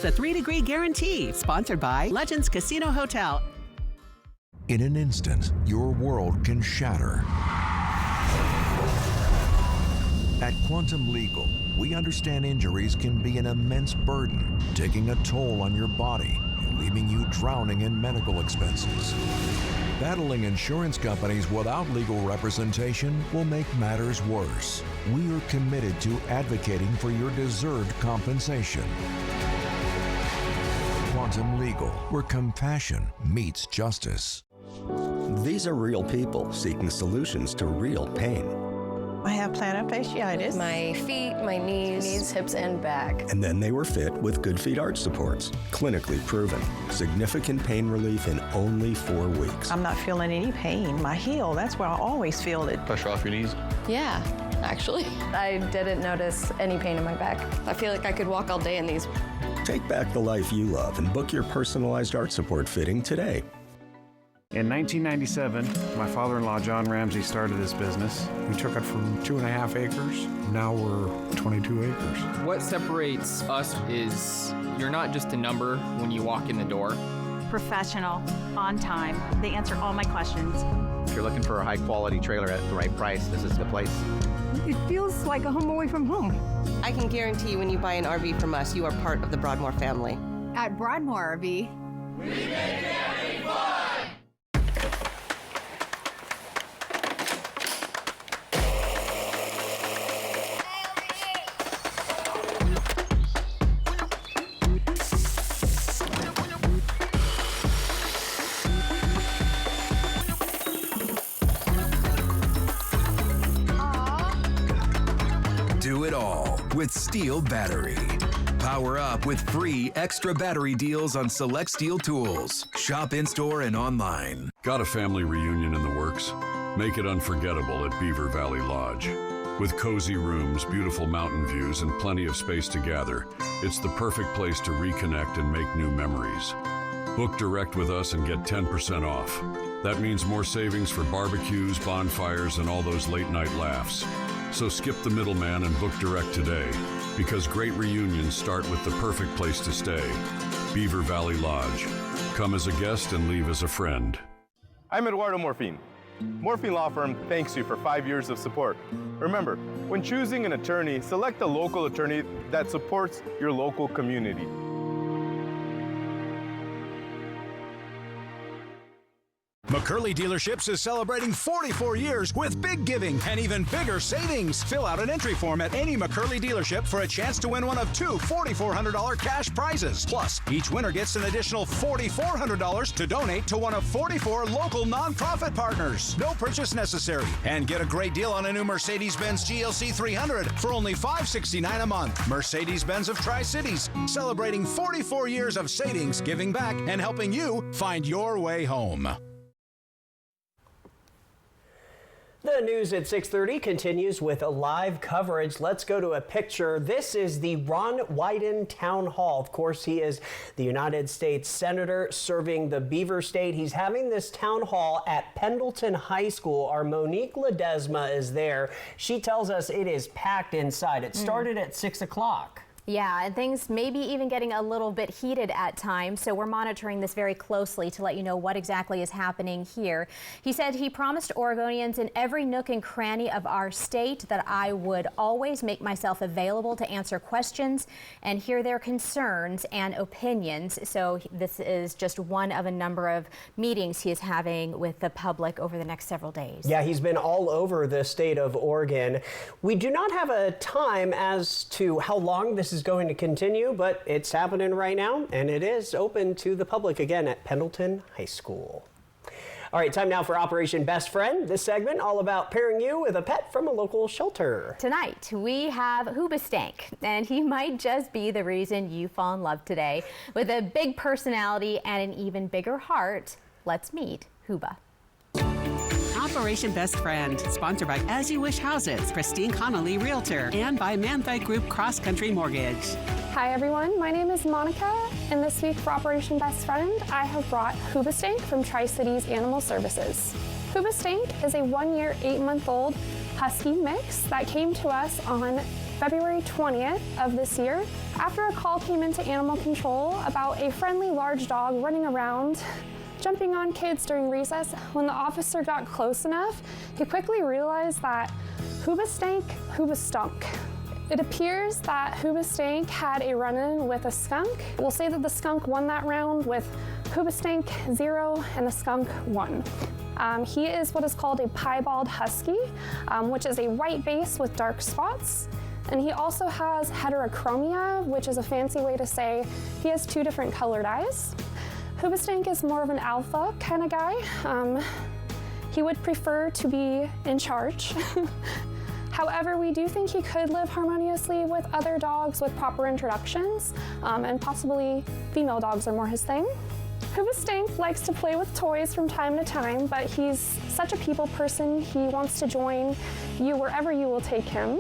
The 3-Degree Guarantee, sponsored by Legends Casino Hotel. In an instant, your world can shatter. At Quantum Legal, we understand injuries can be an immense burden, taking a toll on your body leaving you drowning in medical expenses. Battling insurance companies without legal representation will make matters worse. We are committed to advocating for your deserved compensation. Quantum Legal, where compassion meets justice. These are real people seeking solutions to real pain. I have plantar fasciitis. My feet, my knees, hips, and back. And then they were fit with Good Feet arch supports. Clinically proven. Significant pain relief in only 4 weeks. I'm not feeling any pain. My heel, that's where I always feel it. Pressure off your knees? Yeah, actually. I didn't notice any pain in my back. I feel like I could walk all day in these. Take back the life you love and book your personalized arch support fitting today. In 1997, my father-in-law, John Ramsey, started this business. We took it from 2.5 acres. Now we're 22 acres. What separates us is you're not just a number when you walk in the door. Professional, on time. They answer all my questions. If you're looking for a high-quality trailer at the right price, this is the place. It feels like a home away from home. I can guarantee when you buy an RV from us, you are part of the Broadmoor family. At Broadmoor RV, we make camping fun! Do it all with STIHL Battery. Power up with free extra battery deals on select STIHL tools. Shop in-store and online. Got a family reunion in the works? Make it unforgettable at Beaver Valley Lodge. With cozy rooms, beautiful mountain views, and plenty of space to gather, it's the perfect place to reconnect and make new memories. Book direct with us and get 10% off. That means more savings for barbecues, bonfires, and all those late-night laughs. So skip the middleman and book direct today, because great reunions start with the perfect place to stay. Beaver Valley Lodge. Come as a guest and leave as a friend. I'm Eduardo Morfin. Morfin Law Firm thanks you for 5 years of support. Remember, when choosing an attorney, select a local attorney that supports your local community. McCurley Dealerships is celebrating 44 years with big giving and even bigger savings. Fill out an entry form at any McCurley dealership for a chance to win one of 2 $4,400 cash prizes. Plus, each winner gets an additional $4,400 to donate to one of 44 local nonprofit partners. No purchase necessary. And get a great deal on a new Mercedes-Benz GLC 300 for only $569 a month. Mercedes-Benz of Tri-Cities, celebrating 44 years of savings, giving back, and helping you find your way home. The news at 6:30 continues with a live coverage. Let's go to a picture. This is the Ron Wyden Town Hall. Of course, he is the United States Senator serving the Beaver State. He's having this town hall at Pendleton High School. Our Monique Ledesma is there. She tells us it is packed inside. It started at 6 o'clock. Yeah, and things maybe even getting a little bit heated at times, so we're monitoring this very closely to let you know what exactly is happening here. He said he promised Oregonians in every nook and cranny of our state that I would always make myself available to answer questions and hear their concerns and opinions. So this is just one of a number of meetings he is having with the public over the next several days. Yeah, he's been all over the state of Oregon. We do not have a time as to how long this is going to continue, but it's happening right now, and it is open to the public again at Pendleton High School. All right, time now for Operation Best Friend. This segment all about pairing you with a pet from a local shelter. Tonight, we have Hoobastank, and he might just be the reason you fall in love today. With a big personality and an even bigger heart, let's meet Hooba. Operation Best Friend, sponsored by As You Wish Houses, Christine Connolly Realtor, and by Manthite Group Cross Country Mortgage. Hi everyone, my name is Monica, and this week for Operation Best Friend, I have brought Hoobastank from Tri-Cities Animal Services. Hoobastank is a 1-year, 8-month-old husky mix that came to us on February 20th of this year after a call came into animal control about a friendly large dog running around jumping on kids during recess. When the officer got close enough, he quickly realized that Hoobastank, Hoobastunk. It appears that Hoobastank had a run-in with a skunk. We'll say that the skunk won that round with Hoobastank 0 and the skunk 1. He is what is called a piebald husky, which is a white base with dark spots. And he also has heterochromia, which is a fancy way to say he has 2 different colored eyes. Hoobastank is more of an alpha kind of guy. He would prefer to be in charge. However, we do think he could live harmoniously with other dogs with proper introductions, and possibly female dogs are more his thing. Hoobastank likes to play with toys from time to time, but he's such a people person. He wants to join you wherever you will take him.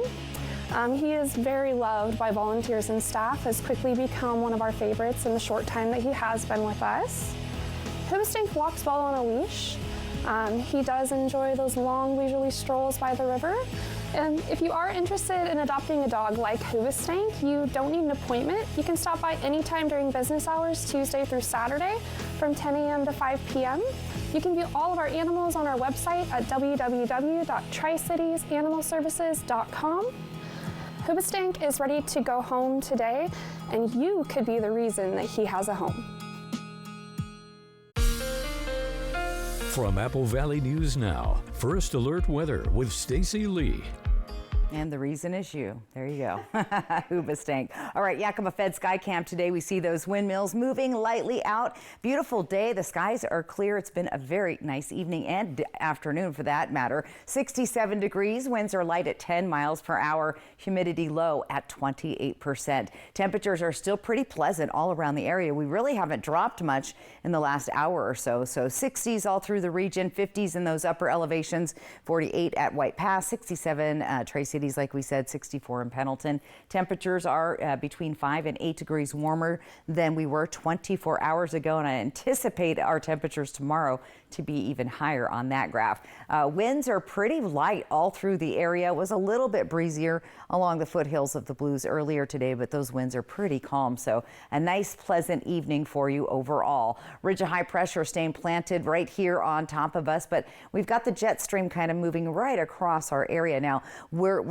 He is very loved by volunteers and staff, has quickly become one of our favorites in the short time that he has been with us. Hoobastank walks well on a leash. He does enjoy those long leisurely strolls by the river. And if you are interested in adopting a dog like Hoobastank, you don't need an appointment. You can stop by anytime during business hours, Tuesday through Saturday, from 10 a.m. to 5 p.m. You can view all of our animals on our website at www.tricitiesanimalservices.com. Hoobastank is ready to go home today, and you could be the reason that he has a home. From Apple Valley News Now, First Alert Weather with Stacy Lee. And the reason is you. There you go. Hoobastank. All right, Yakima Fed Sky Cam today. We see those windmills moving lightly out. Beautiful day. The skies are clear. It's been a very nice evening and afternoon for that matter. 67 degrees. Winds are light at 10 miles per hour. Humidity low at 28%. Temperatures are still pretty pleasant all around the area. We really haven't dropped much in the last hour or so. So 60s all through the region, 50s in those upper elevations, 48 at White Pass, 67 Tri-Cities, like we said, 64 in Pendleton. Temperatures are between 5 and 8 degrees warmer than we were 24 hours ago, and I anticipate our temperatures tomorrow to be even higher on that graph. Winds are pretty light all through the area. It was a little bit breezier along the foothills of the Blues earlier today, but those winds are pretty calm, so a nice, pleasant evening for you overall. Ridge of high pressure staying planted right here on top of us, but we've got the jet stream kind of moving right across our area now.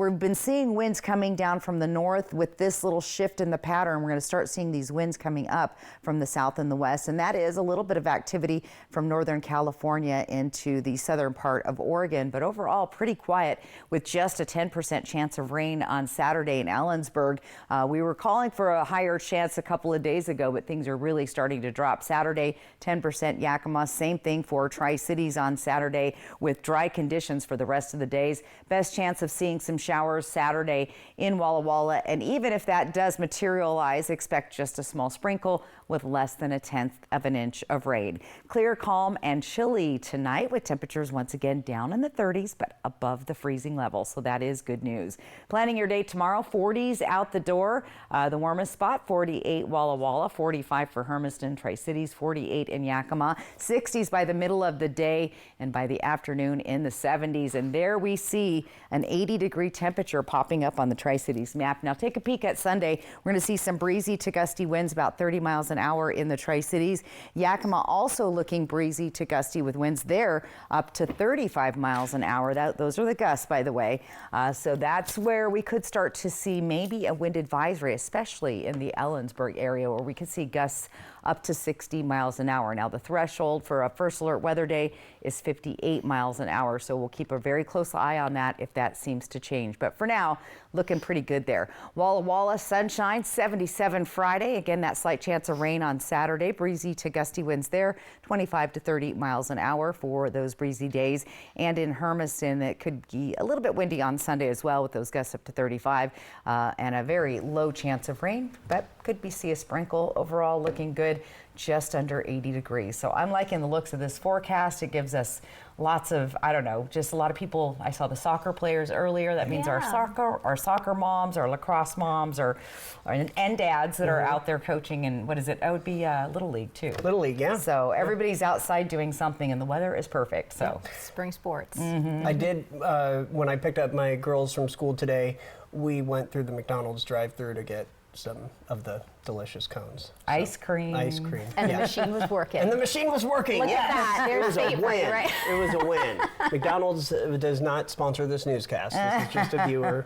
We've been seeing winds coming down from the north. With this little shift in the pattern, we're going to start seeing these winds coming up from the south and the west, and that is a little bit of activity from northern California into the southern part of Oregon, but overall pretty quiet with just a 10% chance of rain on Saturday in Ellensburg. We were calling for a higher chance a couple of days ago, but things are really starting to drop. Saturday, 10% Yakima. Same thing for Tri-Cities on Saturday with dry conditions for the rest of the days. Best chance of seeing some showers Saturday in Walla Walla, and even if that does materialize, expect just a small sprinkle with less than 1/10 of an inch of rain. Clear, calm, and chilly tonight with temperatures once again down in the 30s but above the freezing level, so that is good news. Planning your day tomorrow, 40s out the door. The warmest spot, 48 Walla Walla, 45 for Hermiston, Tri-Cities, 48 in Yakima, 60s by the middle of the day, and by the afternoon in the 70s. And there we see an 80-degree temperature popping up on the Tri-Cities map. Now take a peek at Sunday. We're going to see some breezy to gusty winds about 30 miles an hour in the Tri-Cities. Yakima also looking breezy to gusty with winds there up to 35 miles an hour. Those are the gusts, by the way. So that's where we could start to see maybe a wind advisory, especially in the Ellensburg area, where we could see gusts up to 60 miles an hour. Now the threshold for a first alert weather day is 58 miles an hour, so we'll keep a very close eye on that if that seems to change. But for now, looking pretty good there. Walla Walla, sunshine, 77 Friday. Again, that slight chance of rain on Saturday. Breezy to gusty winds there, 25 to 30 miles an hour for those breezy days. And in Hermiston, it could be a little bit windy on Sunday as well, with those gusts up to 35 and a very low chance of rain, but could be see a sprinkle. Overall looking good, just under 80 degrees. So I'm liking the looks of this forecast. It gives us lots of, I don't know, just a lot of people. I saw the soccer players earlier. That means our soccer moms, our lacrosse moms, and dads that are out there coaching. And what is it? Oh, it would be Little League too. Little League, yeah. So everybody's outside doing something, and the weather is perfect. So spring sports. I did, when I picked up my girls from school today, we went through the McDonald's drive-through to get some of the delicious cones. Ice cream. Ice cream. And the machine was working. And the machine was working. Look at that. There's it was a win. right? It was a win. McDonald's does not sponsor this newscast. This is just a viewer,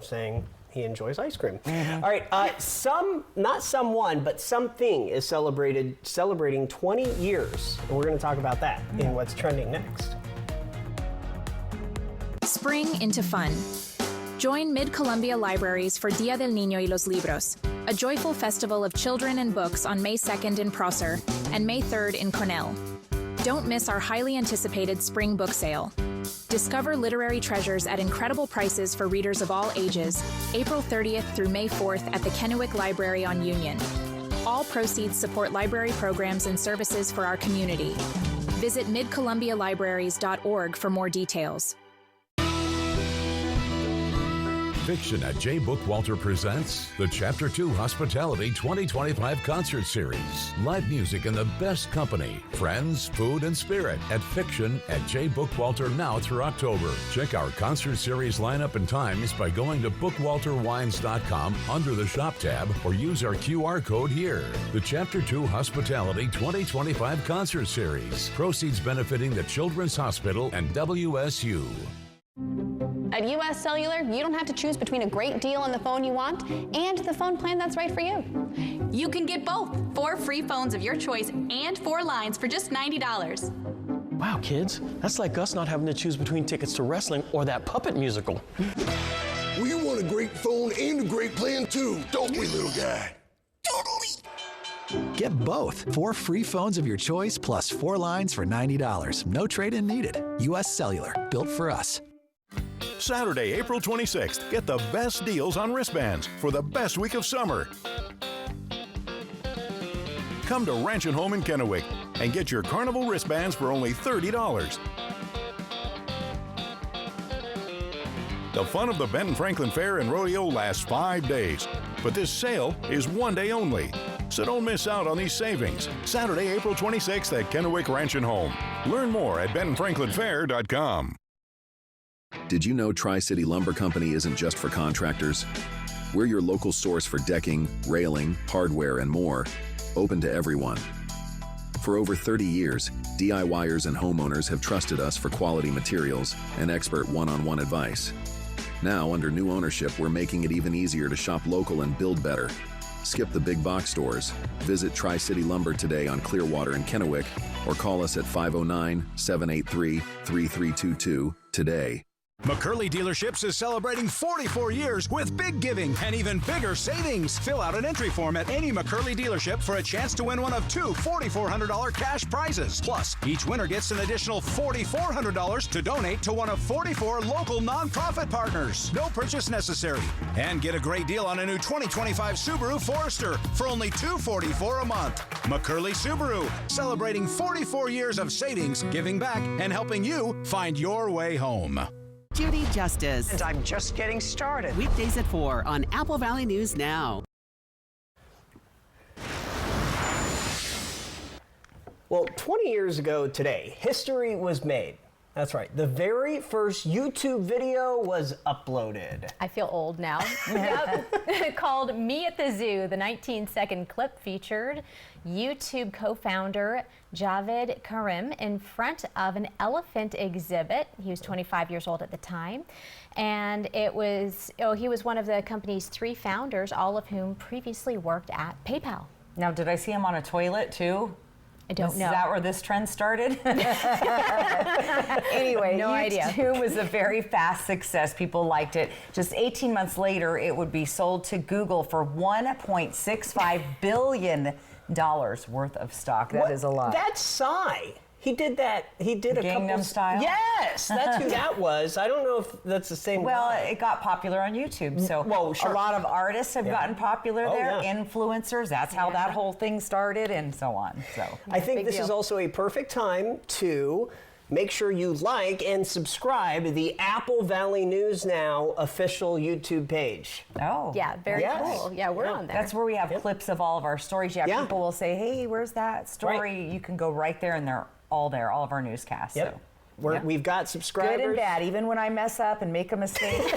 saying, he enjoys ice cream. All right, not someone, but something is celebrating 20 years. And we're going to talk about that in what's trending next. Spring into fun. Join Mid-Columbia Libraries for Dia del Niño y los Libros, a joyful festival of children and books on May 2nd in Prosser and May 3rd in Cornell. Don't miss our highly anticipated spring book sale. Discover literary treasures at incredible prices for readers of all ages, April 30th through May 4th at the Kennewick Library on Union. All proceeds support library programs and services for our community. Visit midcolumbialibraries.org for more details. Fiction at J. Bookwalter presents the Chapter 2 Hospitality 2025 Concert Series. Live music in the best company, friends, food, and spirit at Fiction at J. Bookwalter now through October. Check our concert series lineup and times by going to bookwalterwines.com under the Shop tab or use our QR code here. The Chapter 2 Hospitality 2025 Concert Series. Proceeds benefiting the Children's Hospital and WSU. At US Cellular, you don't have to choose between a great deal on the phone you want and the phone plan that's right for you. You can get both. 4 free phones of your choice and 4 lines for just $90. Wow, kids, that's like us not having to choose between tickets to wrestling or that puppet musical. We want a great phone and a great plan too, don't we, little guy? Get both. 4 free phones of your choice plus 4 lines for $90. No trade-in needed. US Cellular, built for us. Saturday, April 26th, get the best deals on wristbands for the best week of summer. Come to Ranch and Home in Kennewick and get your Carnival wristbands for only $30. The fun of the Benton Franklin Fair and Rodeo lasts 5 days, but this sale is 1 day only. So don't miss out on these savings. Saturday, April 26th at Kennewick Ranch and Home. Learn more at bentonfranklinfair.com. Did you know Tri-City Lumber Company isn't just for contractors? We're your local source for decking, railing, hardware, and more, open to everyone. For over 30 years, DIYers and homeowners have trusted us for quality materials and expert one-on-one advice. Now, under new ownership, we're making it even easier to shop local and build better. Skip the big box stores. Visit Tri-City Lumber today on Clearwater and Kennewick, or call us at 509-783-3322 today. McCurley Dealerships is celebrating 44 years with big giving and even bigger savings. Fill out an entry form at any McCurley dealership for a chance to win one of 2 $4,400 cash prizes. Plus, each winner gets an additional $4,400 to donate to one of 44 local nonprofit partners. No purchase necessary. And get a great deal on a new 2025 Subaru Forester for only $244 a month. McCurley Subaru, celebrating 44 years of savings, giving back, and helping you find your way home. Judy Justice. And I'm just getting started. Weekdays at 4 on Apple Valley News Now. Well, 20 years ago today, history was made. That's right. The very first YouTube video was uploaded. I feel old now. Yep. Called Me at the Zoo. The 19-second clip featured YouTube co-founder Javed Karim in front of an elephant exhibit. He was 25 years old at the time. And he was one of the company's 3 founders, all of whom previously worked at PayPal. Now, did I see him on a toilet too? I don't know. Is that where this trend started? Anyway, no idea. YouTube was a very fast success. People liked it. Just 18 months later, it would be sold to Google for $1.65 billion worth of stock. That is a lot. That's Psy. He did that. He did Gangnam a couple. Style? Yes, that's who that was. I don't know if that's the same. Well, guy. it got popular on YouTube, so sure. A lot of artists have gotten popular there. Yeah. Influencers. That's how that whole thing started, and so on. So I think this is also a perfect time to make sure you like and subscribe to the Apple Valley News Now official YouTube page. Oh. Yeah, very cool. Yeah, we're on there. That's where we have clips of all of our stories. Yeah, people will say, hey, where's that story? Right. You can go right there, and they're all there, all of our newscasts. Yep. So. We've got subscribers. Good and bad. Even when I mess up and make a mistake,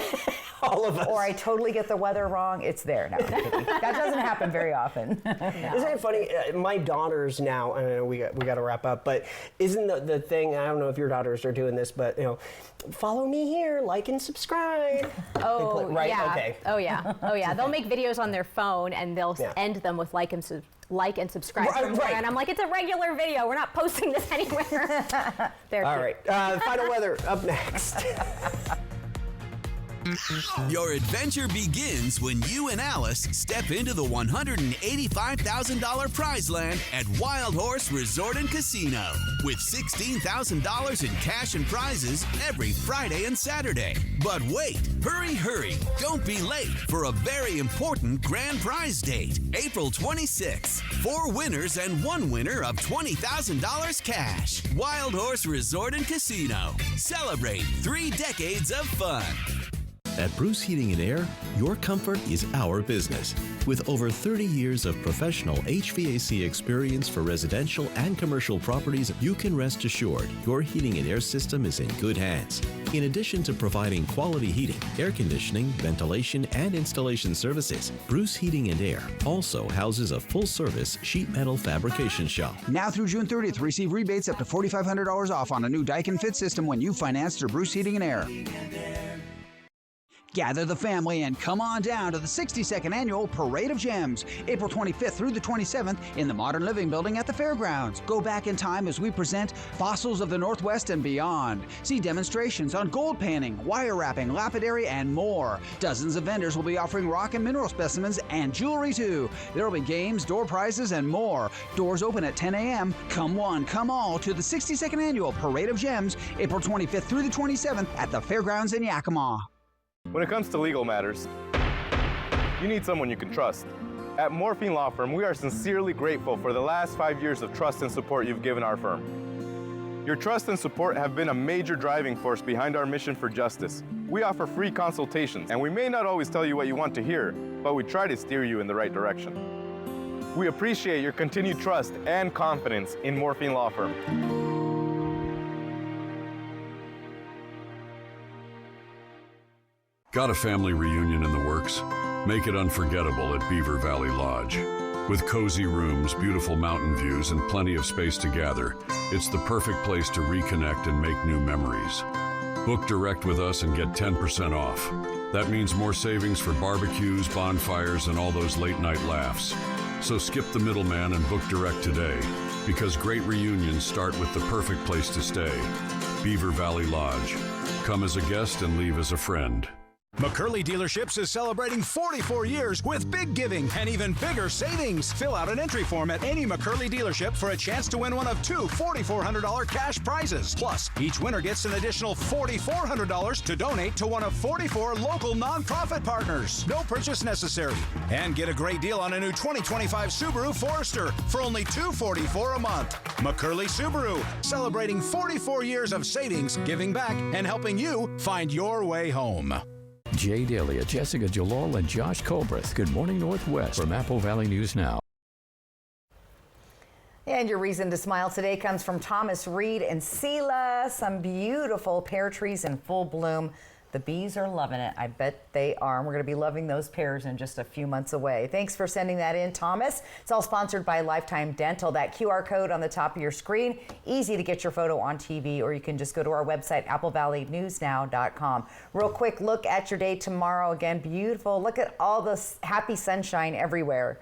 all of us. Or I totally get the weather wrong, it's there. No, that doesn't happen very often. No. Isn't it funny? My daughters now, I know we got to wrap up, but isn't the thing, I don't know if your daughters are doing this, but follow me here, like and subscribe. Oh, right? yeah. Okay. Oh, yeah. Oh, yeah. They'll make videos on their phone and they'll end them with like and subscribe. Right. And I'm like, it's a regular video. We're not posting this anywhere. All right. Final weather up next. Your adventure begins when you and Alice step into the $185,000 prize land at Wild Horse Resort and Casino with $16,000 in cash and prizes every Friday and Saturday. But wait, hurry, don't be late for a very important grand prize date, April 26th. 4 winners and 1 winner of $20,000 cash. Wild Horse Resort and Casino. Celebrate 3 decades of fun. At Bruce Heating and Air, your comfort is our business. With over 30 years of professional HVAC experience for residential and commercial properties, you can rest assured your heating and air system is in good hands. In addition to providing quality heating, air conditioning, ventilation, and installation services, Bruce Heating and Air also houses a full-service sheet metal fabrication shop. Now through June 30th, receive rebates up to $4,500 off on a new Daikin Fit system when you finance through Bruce Heating and Air. Gather the family and come on down to the 62nd Annual Parade of Gems, April 25th through the 27th in the Modern Living Building at the Fairgrounds. Go back in time as we present fossils of the Northwest and beyond. See demonstrations on gold panning, wire wrapping, lapidary, and more. Dozens of vendors will be offering rock and mineral specimens and jewelry too. There will be games, door prizes, and more. Doors open at 10 a.m. Come one, come all to the 62nd Annual Parade of Gems, April 25th through the 27th at the Fairgrounds in Yakima. When it comes to legal matters, you need someone you can trust. At Morphine Law Firm, we are sincerely grateful for the last 5 years of trust and support you've given our firm. Your trust and support have been a major driving force behind our mission for justice. We offer free consultations, and we may not always tell you what you want to hear, but we try to steer you in the right direction. We appreciate your continued trust and confidence in Morphine Law Firm. Got a family reunion in the works? Make it unforgettable at Beaver Valley Lodge. With cozy rooms, beautiful mountain views, and plenty of space to gather, it's the perfect place to reconnect and make new memories. Book direct with us and get 10% off. That means more savings for barbecues, bonfires, and all those late-night laughs. So skip the middleman and book direct today, because great reunions start with the perfect place to stay. Beaver Valley Lodge. Come as a guest and leave as a friend. McCurley Dealerships is celebrating 44 years with big giving and even bigger savings. Fill out an entry form at any McCurley dealership for a chance to win one of 2 $4,400 cash prizes. Plus, each winner gets an additional $4,400 to donate to one of 44 local nonprofit partners. No purchase necessary. And get a great deal on a new 2025 Subaru Forester for only $244 a month. McCurley Subaru, celebrating 44 years of savings, giving back, and helping you find your way home. Jay Dalia, Jessica Jalal, and Josh Colbreth. Good morning, Northwest from Apple Valley News Now. And your reason to smile today comes from Thomas Reed and Sela. Some beautiful pear trees in full bloom. The bees are loving it. I bet they are. And we're going to be loving those pears in just a few months away. Thanks for sending that in, Thomas. It's all sponsored by Lifetime Dental. That QR code on the top of your screen, easy to get your photo on TV, or you can just go to our website, applevalleynewsnow.com. Real quick look at your day tomorrow. Again, beautiful. Look at all this happy sunshine everywhere.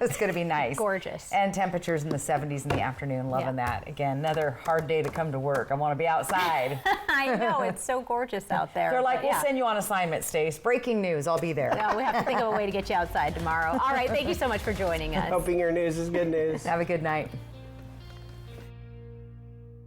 It's going to be nice. Gorgeous. And temperatures in the 70s in the afternoon. Loving that. Again, another hard day to come to work. I want to be outside. I know. It's so gorgeous out there. They're like, we'll send you on assignment, Stace. Breaking news. I'll be there. No, we have to think of a way to get you outside tomorrow. All right. Thank you so much for joining us. Hoping your news is good news. Have a good night.